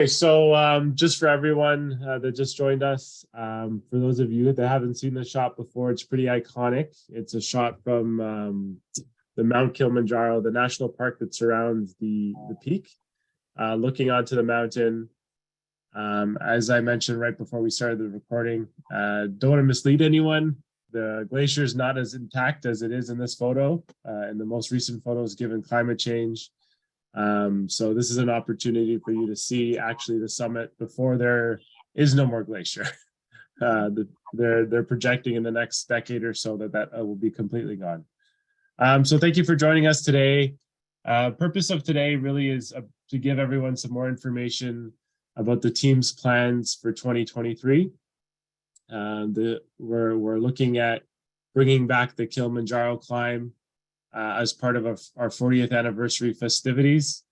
Okay, so just for everyone that just joined us, for those of you that haven't seen the shot before, it's pretty iconic. It's a shot from the Mount Kilimanjaro, the national park that surrounds the peak, looking onto the mountain. As I mentioned right before we started the recording, don't want to mislead anyone. The glacier is not as intact as it is in this photo, and the most recent photos given climate change. So this is an opportunity for you to see actually the summit before there is no more glacier. They're projecting in the next decade or so that will be completely gone. So thank you for joining us today. Purpose of today really is to give everyone some more information about the team's plans for 2023. We're looking at bringing back the Kilimanjaro climb as part of our 40th anniversary festivities.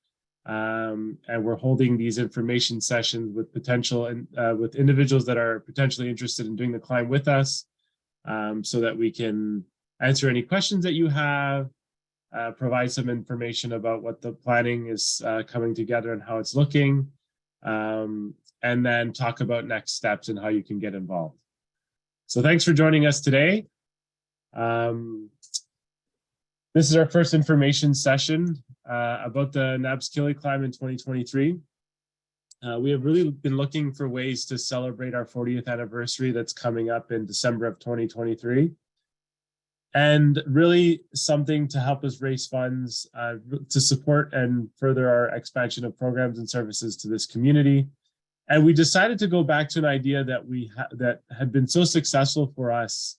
And we're holding these information sessions with with individuals that are potentially interested in doing the climb with us, so that we can answer any questions that you have, provide some information about what the planning is coming together and how it's looking, and then talk about next steps and how you can get involved. So thanks for joining us today. This is our first information session about the nabs Kili climb in 2023. We have really been looking for ways to celebrate our 40th anniversary that's coming up in December of 2023. And really something to help us raise funds to support and further our expansion of programs and services to this community. And we decided to go back to an idea that had been so successful for us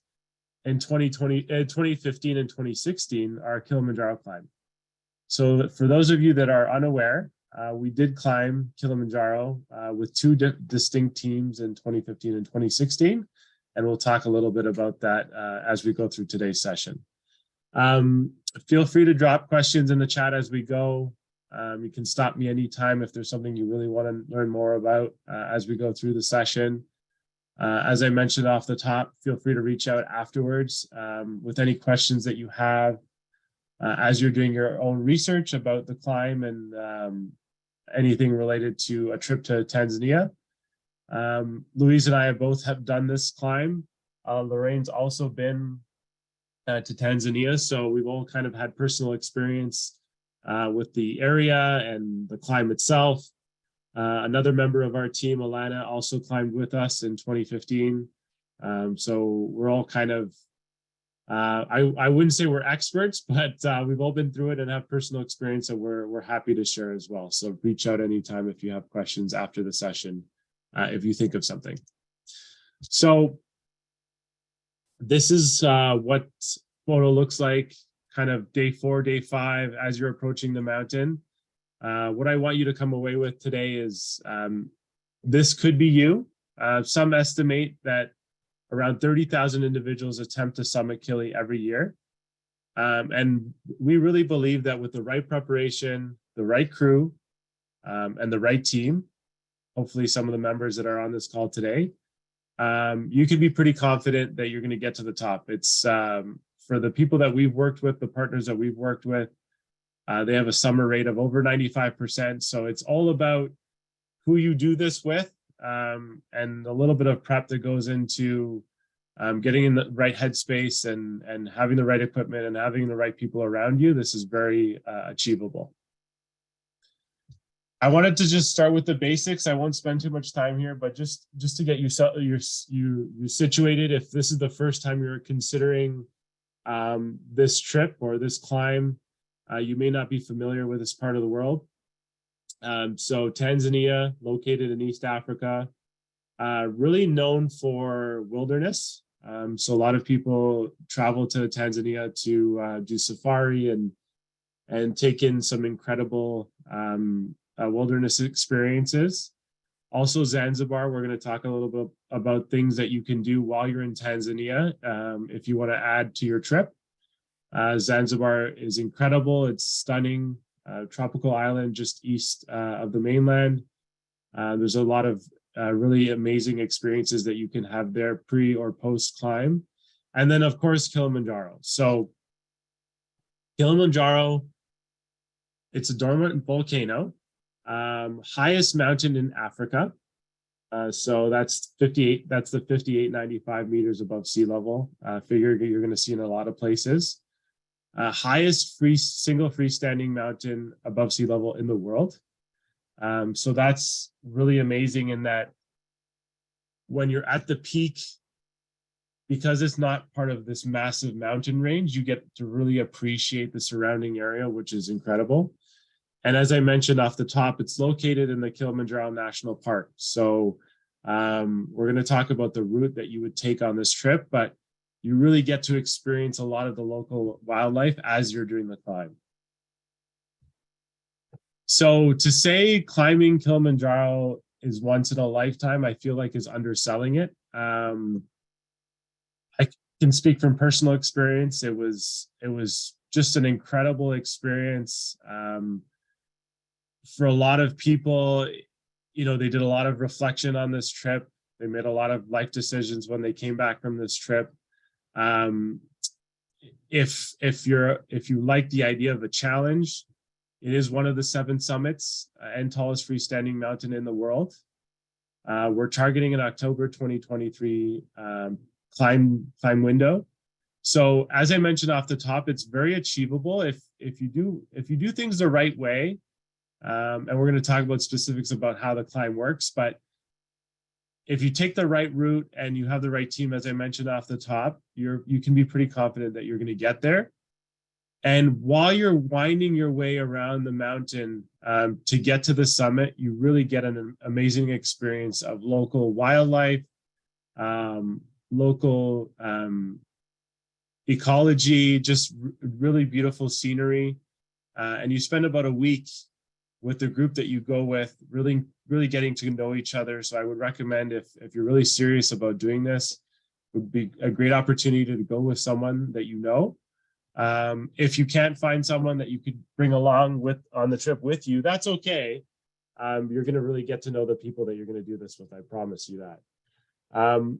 in 2015 and 2016, our Kilimanjaro climb. So for those of you that are unaware, we did climb Kilimanjaro with two distinct teams in 2015 and 2016. And we'll talk a little bit about that as we go through today's session. Feel free to drop questions in the chat as we go. You can stop me anytime if there's something you really want to learn more about as we go through the session. As I mentioned off the top, feel free to reach out afterwards with any questions that you have as you're doing your own research about the climb and anything related to a trip to Tanzania. Louise and I both have done this climb. Lorraine's also been to Tanzania, so we've all kind of had personal experience with the area and the climb itself. Another member of our team, Alana, also climbed with us in 2015. So we're all kind of, I wouldn't say we're experts, but we've all been through it and have personal experience, and we're happy to share as well. So reach out anytime if you have questions after the session, if you think of something. So this is what photo looks like kind of day 4, day 5, as you're approaching the mountain. What I want you to come away with today is this could be you. Some estimate that around 30,000 individuals attempt to summit Kili every year. And we really believe that with the right preparation, the right crew, and the right team, hopefully some of the members that are on this call today, you can be pretty confident that you're going to get to the top. It's for the people that we've worked with, the partners that we've worked with, they have a summer rate of over 95%. So it's all about who you do this with, and a little bit of prep that goes into getting in the right headspace and having the right equipment and having the right people around you. This is very achievable. I wanted to just start with the basics. I won't spend too much time here, but just to get you situated, if this is the first time you're considering this trip or this climb, you may not be familiar with this part of the world. So Tanzania, located in East Africa, really known for wilderness. So a lot of people travel to Tanzania to do safari and take in some incredible wilderness experiences. Also Zanzibar, we're going to talk a little bit about things that you can do while you're in Tanzania if you want to add to your trip. Zanzibar is incredible. It's stunning, tropical island just east of the mainland. There's a lot of really amazing experiences that you can have there pre or post climb. And then of course, Kilimanjaro. So Kilimanjaro, it's a dormant volcano. Highest mountain in Africa. So that's 58, that's the 5895 meters above sea level. Figure you're going to see in a lot of places. Highest single freestanding mountain above sea level in the world. So that's really amazing in that when you're at the peak, because it's not part of this massive mountain range, you get to really appreciate the surrounding area, which is incredible. And as I mentioned off the top, it's located in the Kilimanjaro National Park. So we're going to talk about the route that you would take on this trip, but you really get to experience a lot of the local wildlife as you're doing the climb. So to say climbing Kilimanjaro is once in a lifetime, I feel like is underselling it. I can speak from personal experience. It was just an incredible experience. For a lot of people, you know, they did a lot of reflection on this trip. They made a lot of life decisions when they came back from this trip. If you like the idea of a challenge, it is one of the 7 summits and tallest freestanding mountain in the world. We're targeting an October 2023 climb window. So as I mentioned off the top, it's very achievable if you do things the right way. And we're going to talk about specifics about how the climb works, but if you take the right route and you have the right team, as I mentioned off the top, you can be pretty confident that you're going to get there. And while you're winding your way around the mountain to get to the summit, you really get an amazing experience of local wildlife, local ecology, just really beautiful scenery. And you spend about a week with the group that you go with, really getting to know each other. So I would recommend if you're really serious about doing this, it would be a great opportunity to go with someone that you know. If you can't find someone that you could bring along on the trip with you, that's okay. You're going to really get to know the people that you're going to do this with. I promise you that.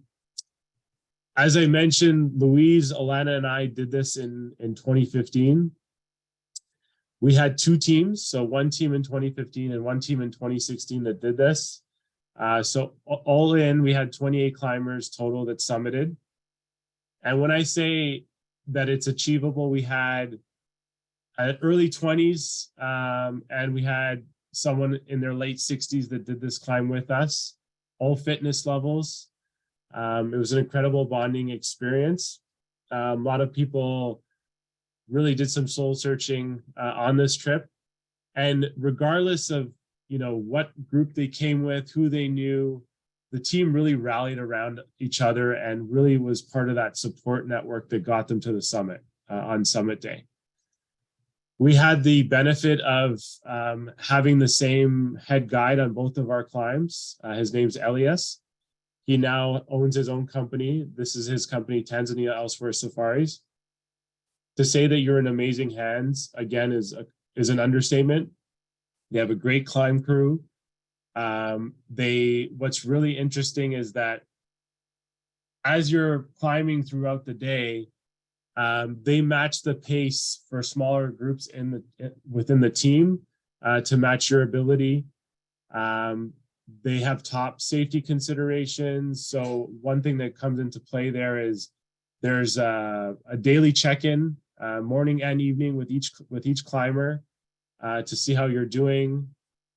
As I mentioned, Louise, Alana, and I did this in 2015. We had 2 teams, so one team in 2015 and one team in 2016 that did this. So all in, we had 28 climbers total that summited. And when I say that it's achievable, we had early 20s and we had someone in their late 60s that did this climb with us, all fitness levels. It was an incredible bonding experience. A lot of people really did some soul searching on this trip. And regardless of, you know, what group they came with, who they knew, the team really rallied around each other and really was part of that support network that got them to the summit on summit day. We had the benefit of having the same head guide on both of our climbs. His name's Elias. He now owns his own company. This is his company, Tanzania Elsewhere Safaris. To say that you're in amazing hands, again, is an understatement. They have a great climb crew. What's really interesting is that as you're climbing throughout the day, they match the pace for smaller groups within the team to match your ability. They have top safety considerations. So one thing that comes into play there is there's a daily check-in, morning and evening with each climber to see how you're doing.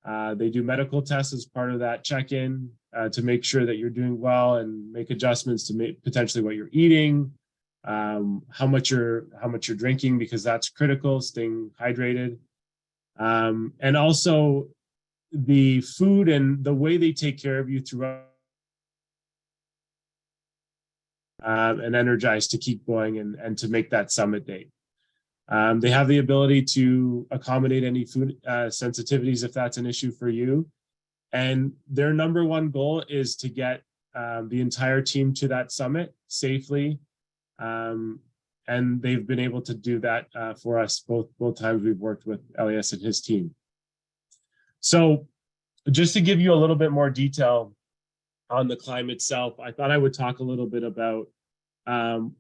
They do medical tests as part of that check-in to make sure that you're doing well and make adjustments to potentially what you're eating, how much you're drinking, because that's critical, staying hydrated, and also the food and the way they take care of you throughout. And energized to keep going and to make that summit date. They have the ability to accommodate any food sensitivities if that's an issue for you. And their number one goal is to get the entire team to that summit safely. And they've been able to do that for us both times we've worked with Elias and his team. So just to give you a little bit more detail on the climb itself, I thought I would talk a little bit about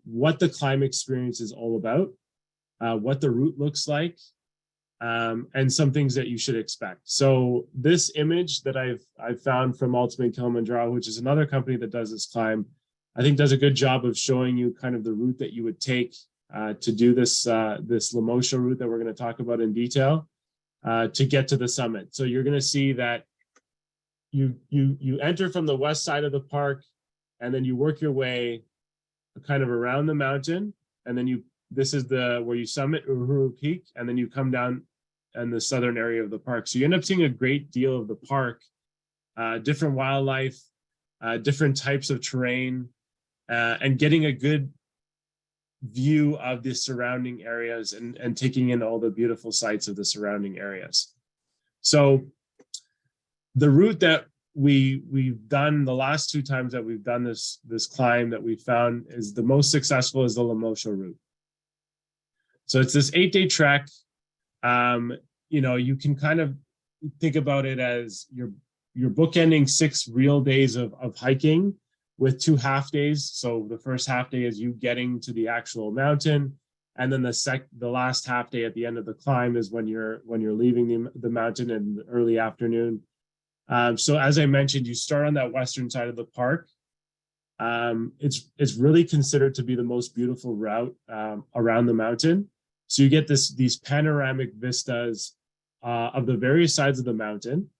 what the climb experience is all about, what the route looks like, and some things that you should expect. So this image that I've found from Ultimate Kilimanjaro, which is another company that does this climb, I think does a good job of showing you kind of the route that you would take to do this this Lemosha route that we're going to talk about in detail to get to the summit. So you're going to see that you enter from the west side of the park, and then you work your way kind of around the mountain, and then this is where you summit Uhuru Peak, and then you come down in the southern area of the park. So you end up seeing a great deal of the park, different wildlife, different types of terrain, and getting a good view of the surrounding areas and taking in all the beautiful sights of the surrounding areas. So the route that we've done the last 2 times that we've done this climb that we found is the most successful is the Lemosha route. So it's this 8-day trek. You know, you can kind of think about it as you're bookending 6 real days of hiking with 2 half days. So the first half day is you getting to the actual mountain, and then the last half day at the end of the climb is when you're leaving the mountain in the early afternoon. So as I mentioned, you start on that western side of the park. It's really considered to be the most beautiful route around the mountain. So you get these panoramic vistas of the various sides of the mountain.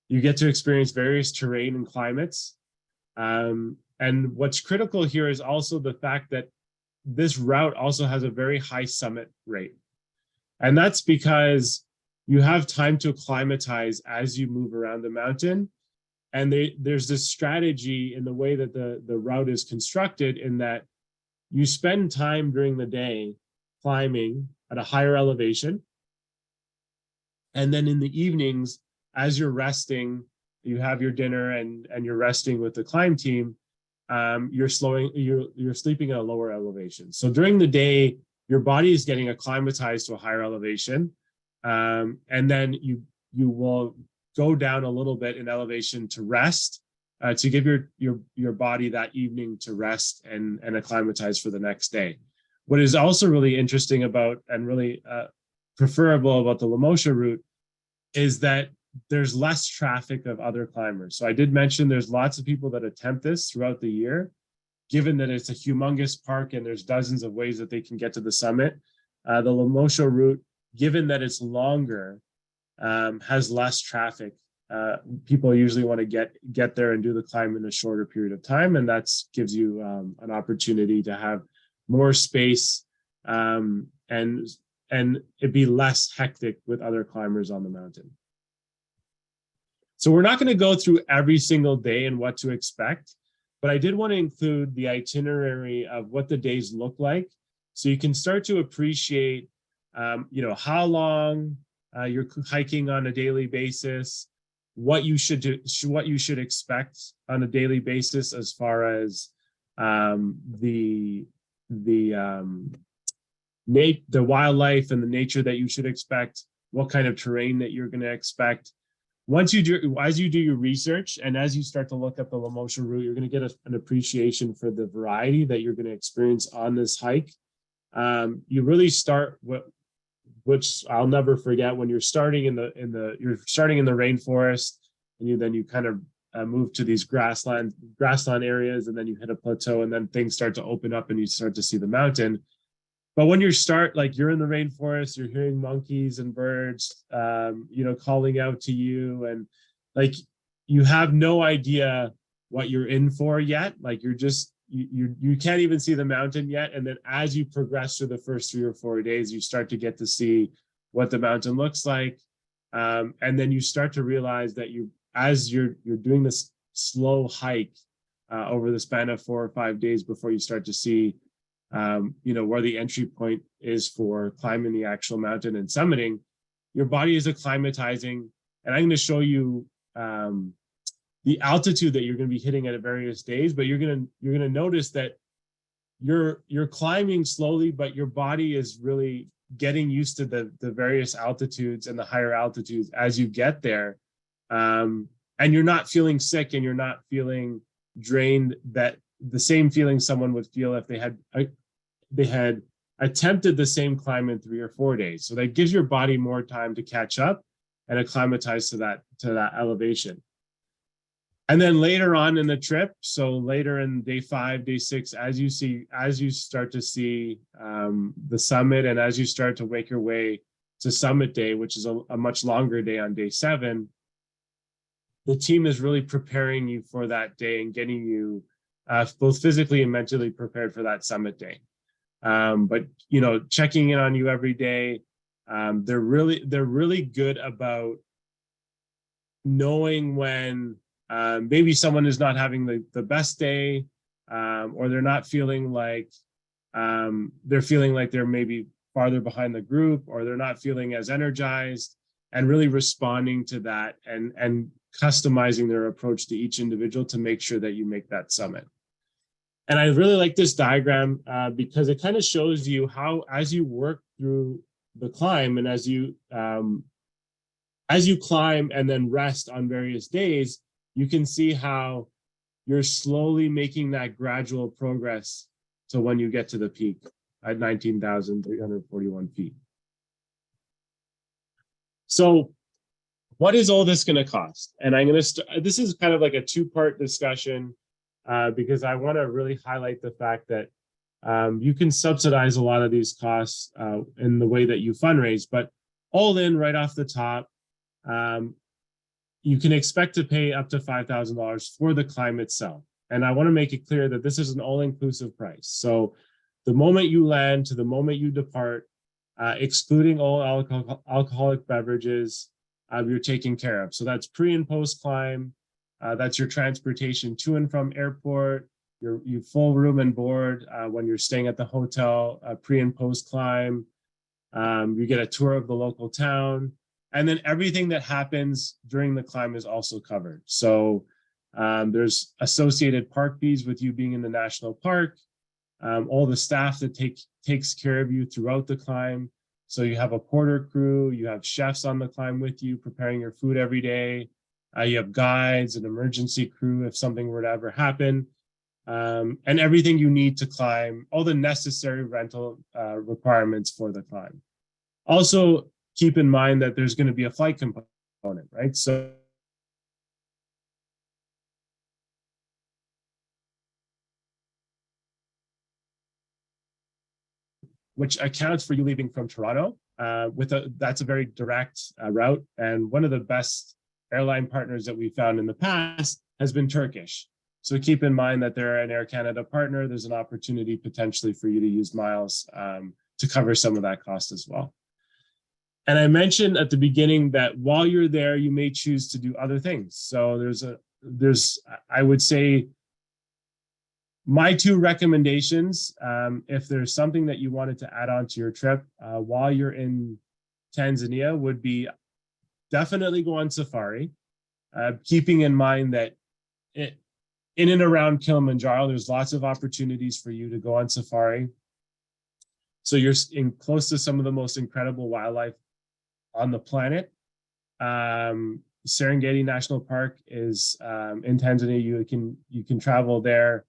You get to experience various terrain and climates. And what's critical here is also the fact that this route also has a very high summit rate. And that's because you have time to acclimatize as you move around the mountain. And there's this strategy in the way that the route is constructed, in that you spend time during the day climbing at a higher elevation. And then in the evenings, as you're resting, you have your dinner and you're resting with the climb team, you're sleeping at a lower elevation. So during the day, your body is getting acclimatized to a higher elevation. And then you will go down a little bit in elevation to rest, to give your body that evening to rest and acclimatize for the next day. What is also really interesting about and really preferable about the Lemosha route is that there's less traffic of other climbers. So I did mention there's lots of people that attempt this throughout the year, given that it's a humongous park and there's dozens of ways that they can get to the summit. The Lemosha route, given that it's longer, has less traffic. People usually want to get there and do the climb in a shorter period of time, and that gives you an opportunity to have more space and it'd be less hectic with other climbers on the mountain. So we're not going to go through every single day and what to expect, but I did want to include the itinerary of what the days look like, so you can start to appreciate, you know, how long you're hiking on a daily basis, what you should do, what you should expect on a daily basis as far as the wildlife and the nature that you should expect, what kind of terrain that you're going to expect. As you do your research and as you start to look at the Lemosha route, you're going to get an appreciation for the variety that you're going to experience on this hike. You really start which I'll never forget, when you're starting in the rainforest, and then you kind of move to these grassland areas, and then you hit a plateau, and then things start to open up and you start to see the mountain. But when you're in the rainforest, you're hearing monkeys and birds, you know, calling out to you, and like you have no idea what you're in for yet. Like you can't even see the mountain yet. And then as you progress through the first 3 or 4 days, you start to get to see what the mountain looks like. And then you start to realize that as you're doing this slow hike over the span of 4 or 5 days before you start to see you know, where the entry point is for climbing the actual mountain and summiting, your body is acclimatizing. And I'm going to show you the altitude that you're going to be hitting at various days, but you're going to notice that you're climbing slowly, but your body is really getting used to the various altitudes and the higher altitudes as you get there. And you're not feeling sick, and you're not feeling drained, that the same feeling someone would feel if they had attempted the same climb in 3 or 4 days. So that gives your body more time to catch up and acclimatize to that elevation. And then later on in the trip, so later in day 5, day 6, as you start to see the summit, and as you start to make your way to summit day, which is a much longer day on day 7, the team is really preparing you for that day and getting you both physically and mentally prepared for that summit day. But checking in on you every day. They're really good about knowing when maybe someone is not having the best day, or they're not feeling like they're maybe farther behind the group, or they're not feeling as energized, and really responding to that and customizing their approach to each individual to make sure that you make that summit. And I really like this diagram because it kind of shows you how, as you work through the climb, and as you climb and then rest on various days, you can see how you're slowly making that gradual progress to when you get to the peak at 19,341 feet. So what is all this going to cost? And I'm going to this is kind of like a 2-part discussion because I want to really highlight the fact that you can subsidize a lot of these costs in the way that you fundraise, but all in right off the top, you can expect to pay up to $5,000 for the climb itself. And I want to make it clear that this is an all-inclusive price. So the moment you land to the moment you depart, excluding all alcoholic beverages, you're taken care of. So that's pre and post climb. That's your transportation to and from airport, you full room and board when you're staying at the hotel, pre and post climb. You get a tour of the local town. And then everything that happens during the climb is also covered. So there's associated park fees with you being in the national park, all the staff that takes care of you throughout the climb. So you have a porter crew, you have chefs on the climb with you preparing your food every day. You have guides, an emergency crew if something were to ever happen, and everything you need to climb, all the necessary rental requirements for the climb. Also, keep in mind that there's going to be a flight component, right? So which accounts for you leaving from Toronto that's a very direct route. And one of the best airline partners that we found in the past has been Turkish. So keep in mind that they're an Air Canada partner. There's an opportunity potentially for you to use miles to cover some of that cost as well. And I mentioned at the beginning that while you're there, you may choose to do other things. So I would say, my 2 recommendations, if there's something that you wanted to add on to your trip while you're in Tanzania, would be definitely go on safari, keeping in mind that in and around Kilimanjaro, there's lots of opportunities for you to go on safari. So you're close to some of the most incredible wildlife on the planet. Serengeti National Park is in Tanzania. You can travel there.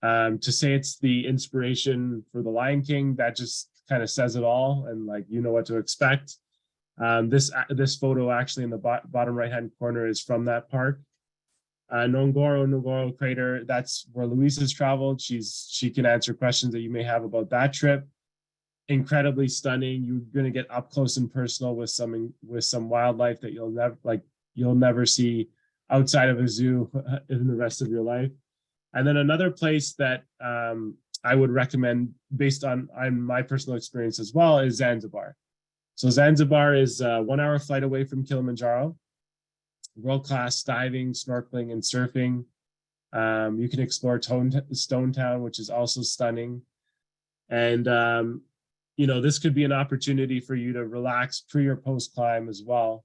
To say it's the inspiration for the Lion King, that just kind of says it all, and like you know what to expect. This photo actually in the bottom right-hand corner is from that park. Ngorongoro crater, that's where Louise has traveled. She can answer questions that you may have about that trip. Incredibly stunning. You're going to get up close and personal with some wildlife that you'll never see outside of a zoo in the rest of your life. And then another place that I would recommend based on my personal experience as well is Zanzibar. So Zanzibar is a 1-hour flight away from Kilimanjaro. World-class diving, snorkeling, and surfing. You can explore Stone Town, which is also stunning. And, this could be an opportunity for you to relax pre or post climb as well.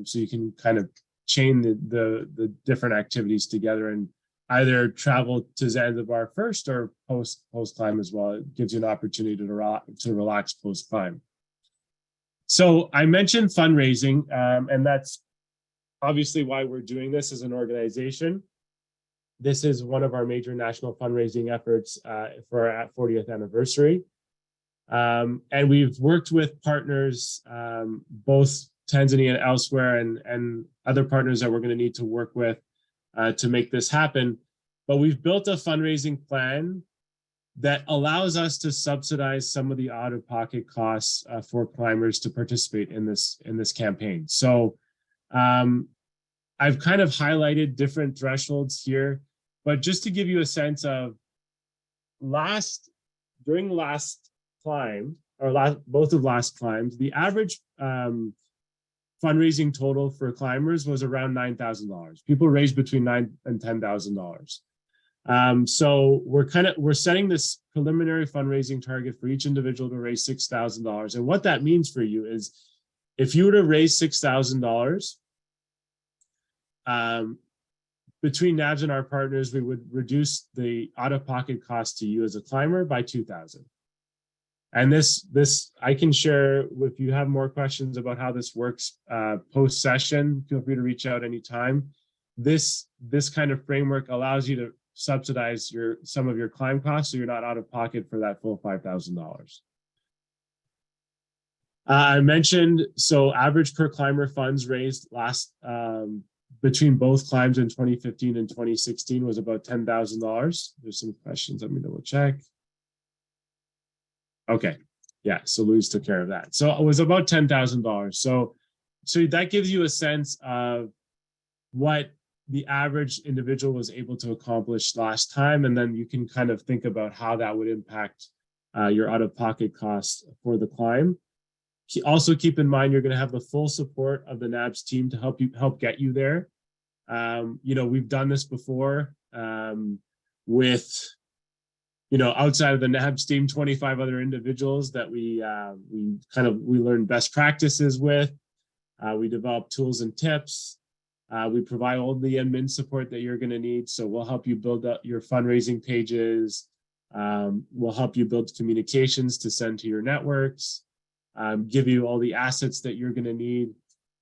So you can kind of chain the different activities together and either travel to Zanzibar first or post climb as well. It gives you an opportunity to relax post climb. So I mentioned fundraising, and that's obviously why we're doing this as an organization. This is one of our major national fundraising efforts for our 40th anniversary. And we've worked with partners, both Tanzania and elsewhere, and other partners that we're going to need to work with to make this happen. But we've built a fundraising plan that allows us to subsidize some of the out-of-pocket costs for climbers to participate in this campaign. So I've kind of highlighted different thresholds here, but just to give you a sense of during last climb, or both of last climbs, the average fundraising total for climbers was around $9,000. People raised between $9,000 and $10,000. So we're setting this preliminary fundraising target for each individual to raise $6,000. And what that means for you is, if you were to raise $6,000, between NABs and our partners, we would reduce the out-of-pocket cost to you as a climber by $2,000. And this I can share if you have more questions about how this works post-session. Feel free to reach out anytime. This kind of framework allows you to subsidize some of your climb costs, so you're not out of pocket for that full $5,000. I mentioned, so average per climber funds raised between both climbs in 2015 and 2016 was about $10,000. There's some questions, let me double check. Okay, yeah, so Louise took care of that. So it was about $10,000. So that gives you a sense of what the average individual was able to accomplish last time, and then you can kind of think about how that would impact your out-of-pocket costs for the climb. Also keep in mind, you're going to have the full support of the NABs team to help get you there. We've done this before with, outside of the NABs team, 25 other individuals that we learn best practices with. We develop tools and tips. We provide all the admin support that you're going to need. So we'll help you build up your fundraising pages. We'll help you build communications to send to your networks, give you all the assets that you're going to need,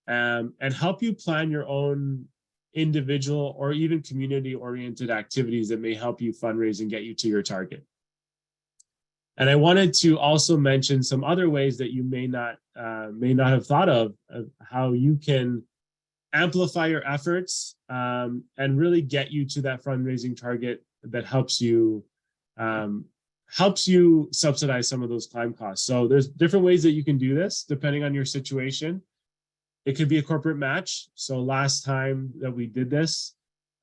and help you plan your own individual or even community-oriented activities that may help you fundraise and get you to your target. And I wanted to also mention some other ways that you may not have thought of how you can amplify your efforts and really get you to that fundraising target that helps you subsidize some of those climb costs. So there's different ways that you can do this depending on your situation. It could be a corporate match. So last time that we did this,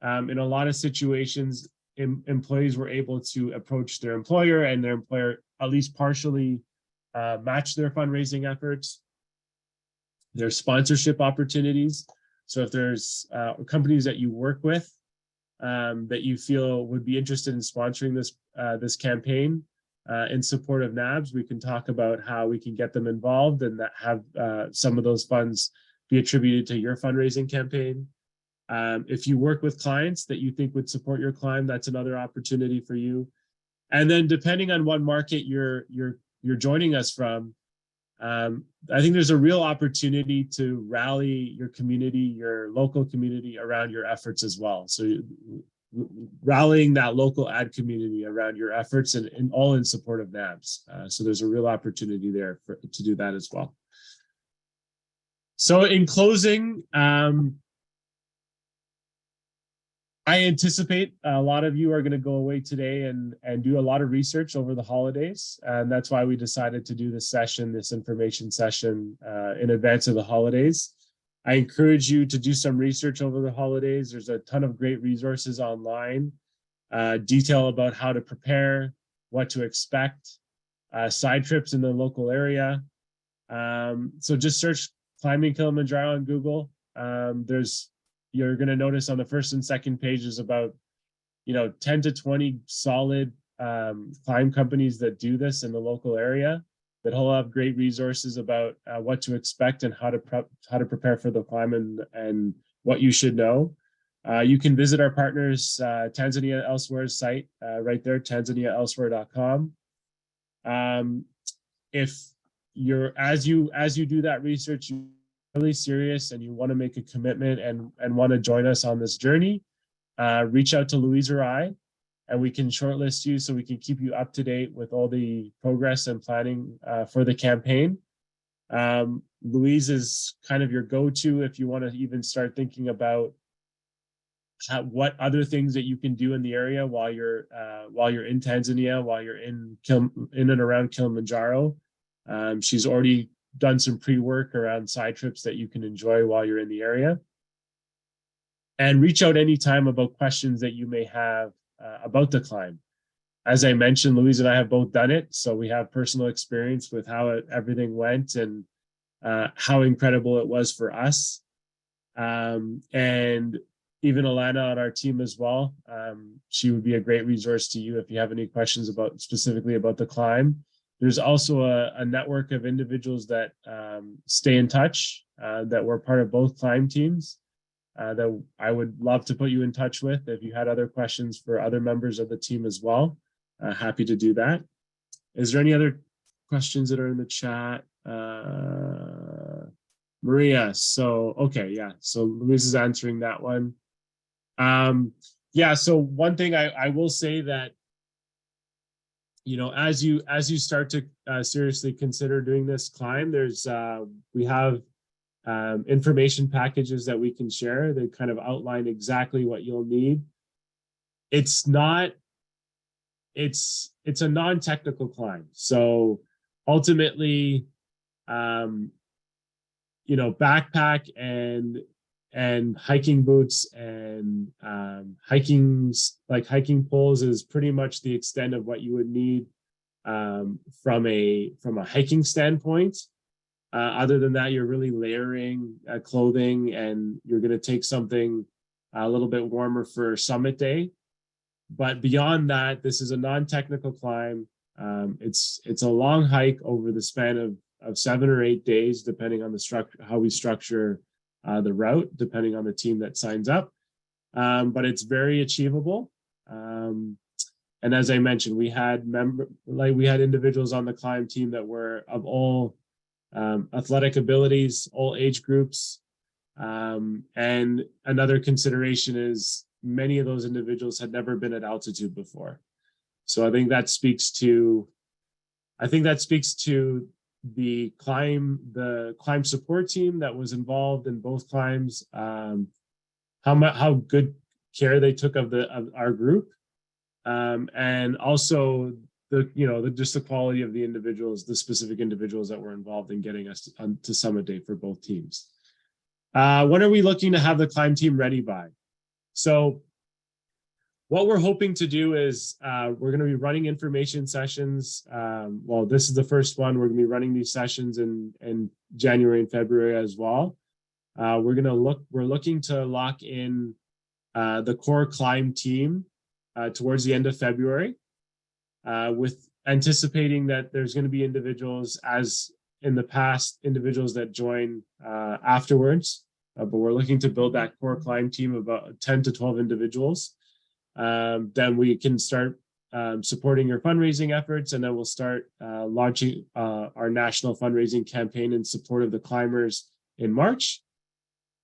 in a lot of situations, employees were able to approach their employer, and their employer at least partially match their fundraising efforts. There's sponsorship opportunities. So if there's companies that you work with that you feel would be interested in sponsoring this campaign in support of NABs, we can talk about how we can get them involved and that have some of those funds be attributed to your fundraising campaign. If you work with clients that you think would support your climb, that's another opportunity for you. And then depending on what market you're joining us from, I think there's a real opportunity to rally your community, your local community around your efforts as well. So rallying that local ad community around your efforts and all in support of NABs. So there's a real opportunity there to do that as well. So in closing, I anticipate a lot of you are going to go away today and do a lot of research over the holidays. And that's why we decided to do this information session in advance of the holidays. I encourage you to do some research over the holidays. There's a ton of great resources online, detail about how to prepare, what to expect, side trips in the local area. So just search Climbing Kilimanjaro on Google. You're going to notice on the first and second pages about 10 to 20 solid climb companies that do this in the local area, that will have great resources about what to expect and how to prepare for the climb and what you should know. You can visit our partners Tanzania Elsewhere's site right there, tanzaniaelsewhere.com. If you're as you do that research, you're really serious and you want to make a commitment and want to join us on this journey, reach out to Louise or I, and we can shortlist you so we can keep you up to date with all the progress and planning for the campaign. Louise is kind of your go-to if you want to even start thinking about what other things that you can do in the area while you're in Tanzania, while you're in and around Kilimanjaro. She's already done some pre-work around side trips that you can enjoy while you're in the area. And reach out anytime about questions that you may have about the climb. As I mentioned, Louise and I have both done it, so we have personal experience with how everything went and how incredible it was for us. And even Alana on our team as well. She would be a great resource to you if you have any questions specifically about the climb. There's also a network of individuals that stay in touch, that were part of both climb teams, that I would love to put you in touch with if you had other questions for other members of the team as well. Happy to do that. Is there any other questions that are in the chat? Maria, so, okay, yeah, so Louise is answering that one. Yeah, so one thing I will say that, you know, as you start to seriously consider doing this climb, there's we have information packages that we can share that kind of outline exactly what you'll need. It's a non-technical climb, so ultimately, you know, backpack and hiking boots and hiking poles is pretty much the extent of what you would need from a hiking standpoint. Other than that, you're really layering clothing, and you're going to take something a little bit warmer for summit day. But beyond that, this is a non-technical climb. It's a long hike over the span of 7 or 8 days, depending on the structure, how we structure the route, depending on the team that signs up. But it's very achievable. And as I mentioned, we had individuals on the climb team that were of all athletic abilities, all age groups. And another consideration is many of those individuals had never been at altitude before. So I think that speaks to the climb support team that was involved in both climbs, how good care they took of our group, and also just the quality of the individuals, the specific individuals that were involved in getting us to summit day for both teams. When are we looking to have the climb team ready by? So what we're hoping to do is we're going to be running information sessions. Well, this is the first one. We're going to be running these sessions in January and February as well. We're looking to lock in the core climb team towards the end of February, with anticipating that there's going to be individuals, as in the past, individuals that join afterwards. But we're looking to build that core climb team of about 10 to 12 individuals. Then we can start supporting your fundraising efforts, and then we'll start launching our national fundraising campaign in support of the climbers in March.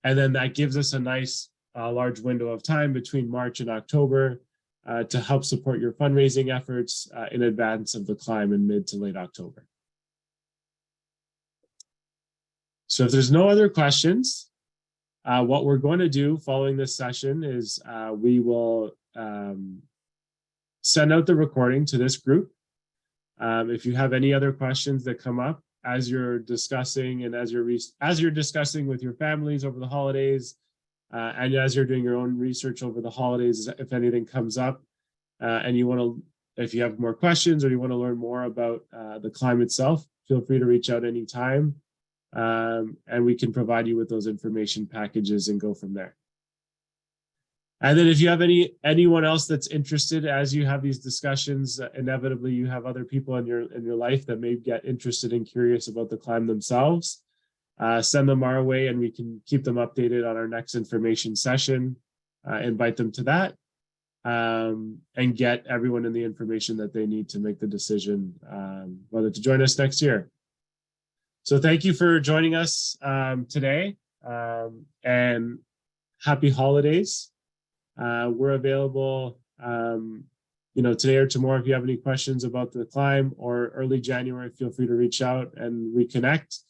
And then that gives us a nice large window of time between March and October to help support your fundraising efforts in advance of the climb in mid to late October. So if there's no other questions, what we're going to do following this session is we will send out the recording to this group. If you have any other questions that come up as you're discussing and as you're discussing with your families over the holidays, and as you're doing your own research over the holidays, if anything comes up and if you have more questions or you want to learn more about the climb itself, feel free to reach out anytime, and we can provide you with those information packages and go from there. And then if you have anyone else that's interested, as you have these discussions, inevitably you have other people in your life that may get interested and curious about the climb themselves. Send them our way, and we can keep them updated on our next information session. Invite them to that, and get everyone in the information that they need to make the decision whether to join us next year. So thank you for joining us today, and happy holidays. We're available today or tomorrow, if you have any questions about the climb, or early January, feel free to reach out and reconnect.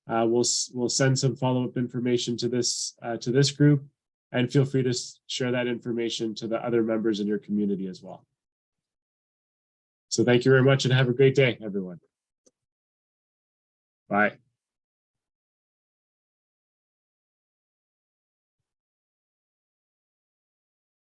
We'll send some follow-up information to this group, and feel free to share that information to the other members in your community as well. So thank you very much, and have a great day, everyone. Bye.